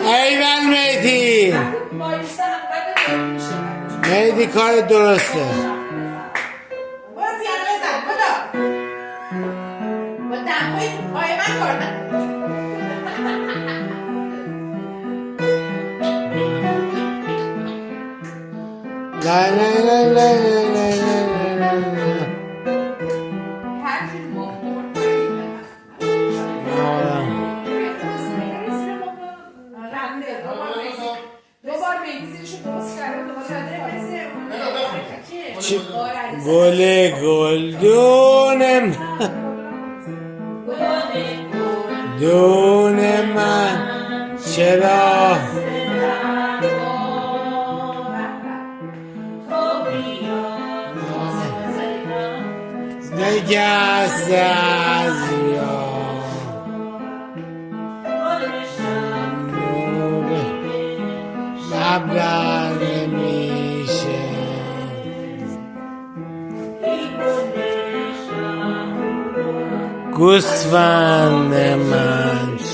ایول مهدی، مهدی کار درسته. لا لا لا لا لا لا لا. گل گلدونم دون من چرا نگست از لبرد میشه گوسفند من